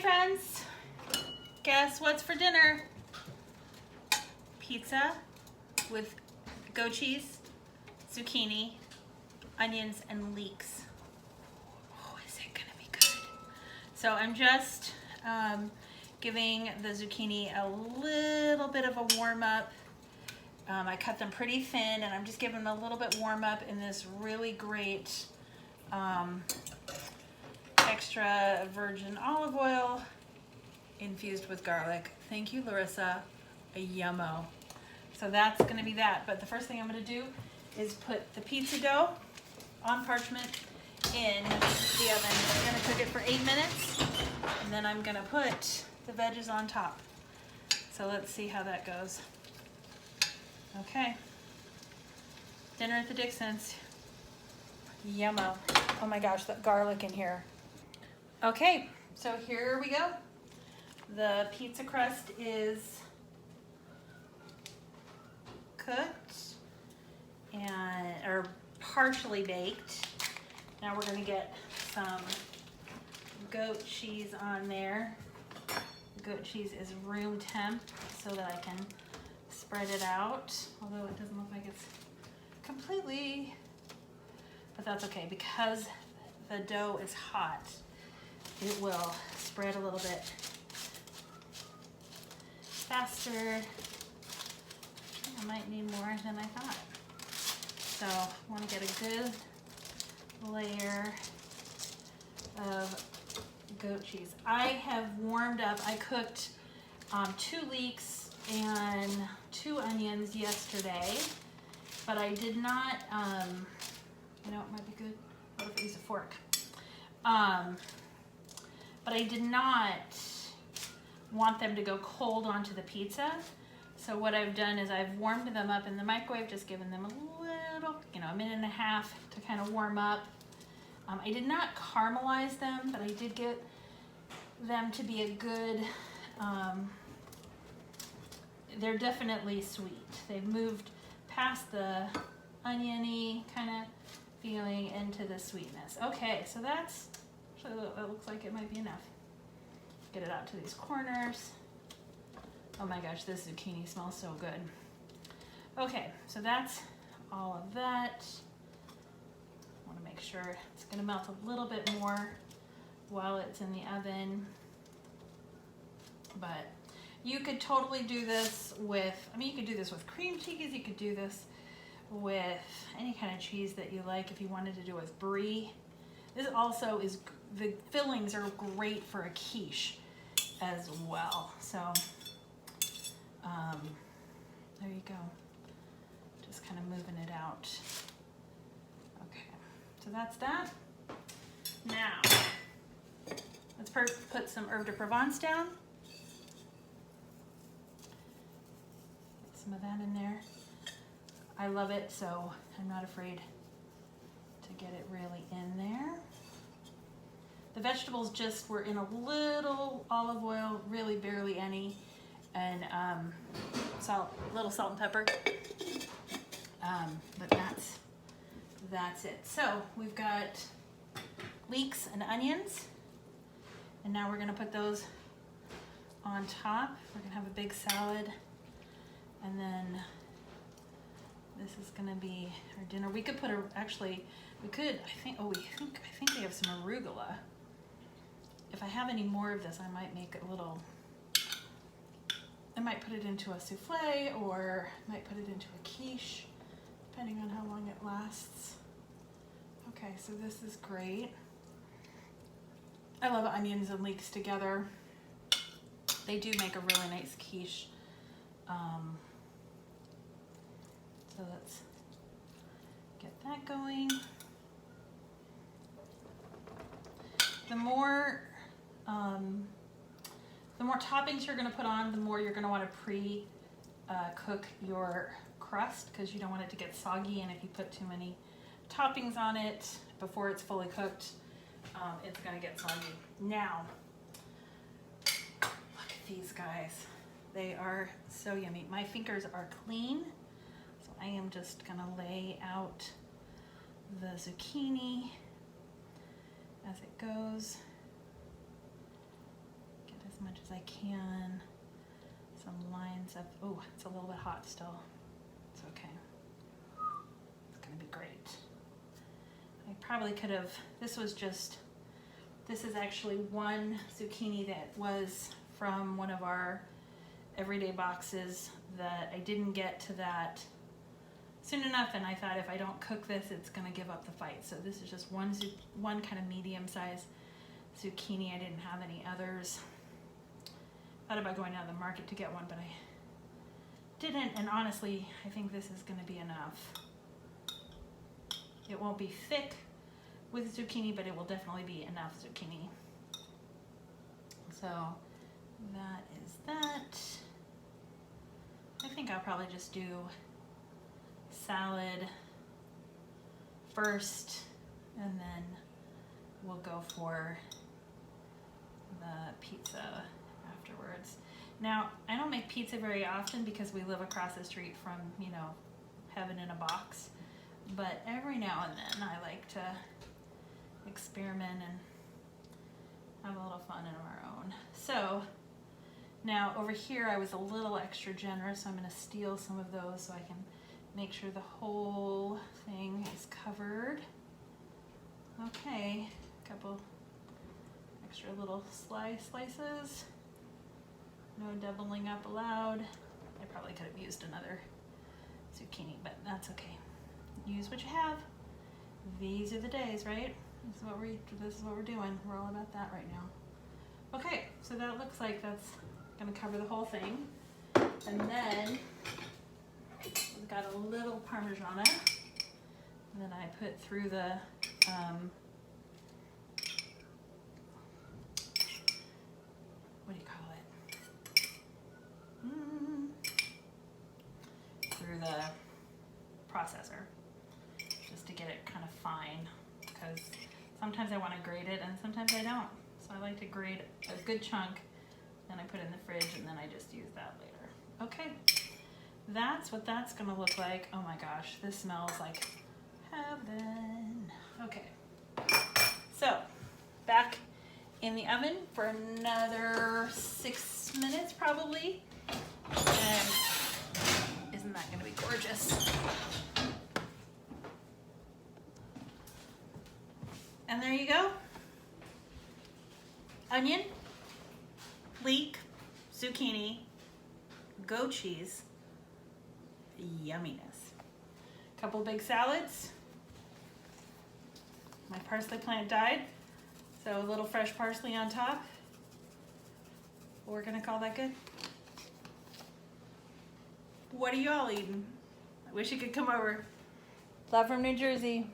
friends, guess what's for dinner? Pizza with goat cheese, zucchini, onions, and leeks. Oh, is it gonna be good? So I'm just giving the zucchini a little bit of a warm up. I cut them pretty thin, and I'm just giving them a little bit warm up in this really great extra virgin olive oil infused with garlic. Thank you, Larissa. A yummo. So that's going to be that. But the first thing I'm going to do is put the pizza dough on parchment in the oven. I'm going to cook it for 8 minutes, and then I'm going to put the veggies on top. So let's see how that goes. Okay. Dinner at the Dixons. Yummo. Oh my gosh, that garlic in here. Okay, so here we go. The pizza crust is cooked or partially baked. Now we're gonna get some goat cheese on there. Goat cheese is room temp so that I can spread it out, although it doesn't look like it's completely, but that's okay because the dough is hot. It will spread a little bit faster. I might need more than I thought. So I want to get a good layer of goat cheese. I have warmed up, I cooked 2 leeks and 2 onions yesterday, but I did not, you know, it might be good. What if I use a fork? But I did not want them to go cold onto the pizza. So what I've done is I've warmed them up in the microwave, just given them a little, you know, a minute and a half to kind of warm up. I did not caramelize them, but I did get them to be a good, they're definitely sweet. They've moved past the oniony kind of feeling into the sweetness. Okay, so that's, actually it looks like it might be enough. Get it out to these corners. Oh my gosh, this zucchini smells so good. Okay, so that's all of that. I want to make sure it's going to melt a little bit more while it's in the oven. But you could totally do this with, I mean, you could do this with cream cheese. You could do this with any kind of cheese that you like. If you wanted to do it with brie. This also is, the fillings are great for a quiche as well. So there you go. Just kind of moving it out. Okay, so that's that. Now, let's put some Herbe de Provence down. Get some of that in there. I love it, so I'm not afraid to get it really in there. The vegetables just were in a little olive oil, really barely any, and salt, little salt and pepper. But that's it. So we've got leeks and onions, and now we're gonna put those on top. We're gonna have a big salad, and then this is gonna be our dinner. We could put I think we have some arugula. If I have any more of this, I might make it a little, I might put it into a souffle, or I might put it into a quiche, depending on how long it lasts. Okay, so this is great. I love onions and leeks together. They do make a really nice quiche. So let's get that going. The more toppings you're going to put on, the more you're going to want to pre-cook your crust, because you don't want it to get soggy, and if you put too many toppings on it before it's fully cooked, it's going to get soggy. Now, look at these guys. They are so yummy. My fingers are clean, so I am just going to lay out the zucchini as it goes. I can. Some lines of, oh, it's a little bit hot still. It's okay. It's gonna be great. I probably could have, this is actually one zucchini that was from one of our everyday boxes that I didn't get to that soon enough, and I thought if I don't cook this, it's gonna give up the fight. So this is just one kind of medium-sized zucchini. I didn't have any others. Thought about going out of the market to get one, but I didn't, and honestly, I think this is gonna be enough. It won't be thick with zucchini, but it will definitely be enough zucchini. So that is that. I think I'll probably just do salad first, and then we'll go for the pizza afterwards. Now, I don't make pizza very often because we live across the street from, you know, heaven in a box, but every now and then I like to experiment and have a little fun of our own. So now over here I was a little extra generous, so I'm going to steal some of those so I can make sure the whole thing is covered. Okay, a couple extra little slices. No doubling up allowed. I probably could have used another zucchini, but that's okay. Use what you have. These are the days, right? This is what we're doing. We're all about that right now. Okay, so that looks like that's gonna cover the whole thing. And then we've got a little Parmesan, and then I put through the what do you call it? Through the processor, just to get it kind of fine, because sometimes I want to grate it and sometimes I don't. So I like to grate a good chunk, then I put it in the fridge, and then I just use that later. Okay, that's what that's gonna look like. Oh my gosh, this smells like heaven. Okay, so back in the oven for another 6 minutes probably, and isn't that gonna be gorgeous? And there you go. Onion, leek, zucchini, goat cheese, yumminess. Couple big salads. My parsley plant died, so a little fresh parsley on top. We're gonna call that good. What are y'all eating? I wish you could come over. Love from New Jersey.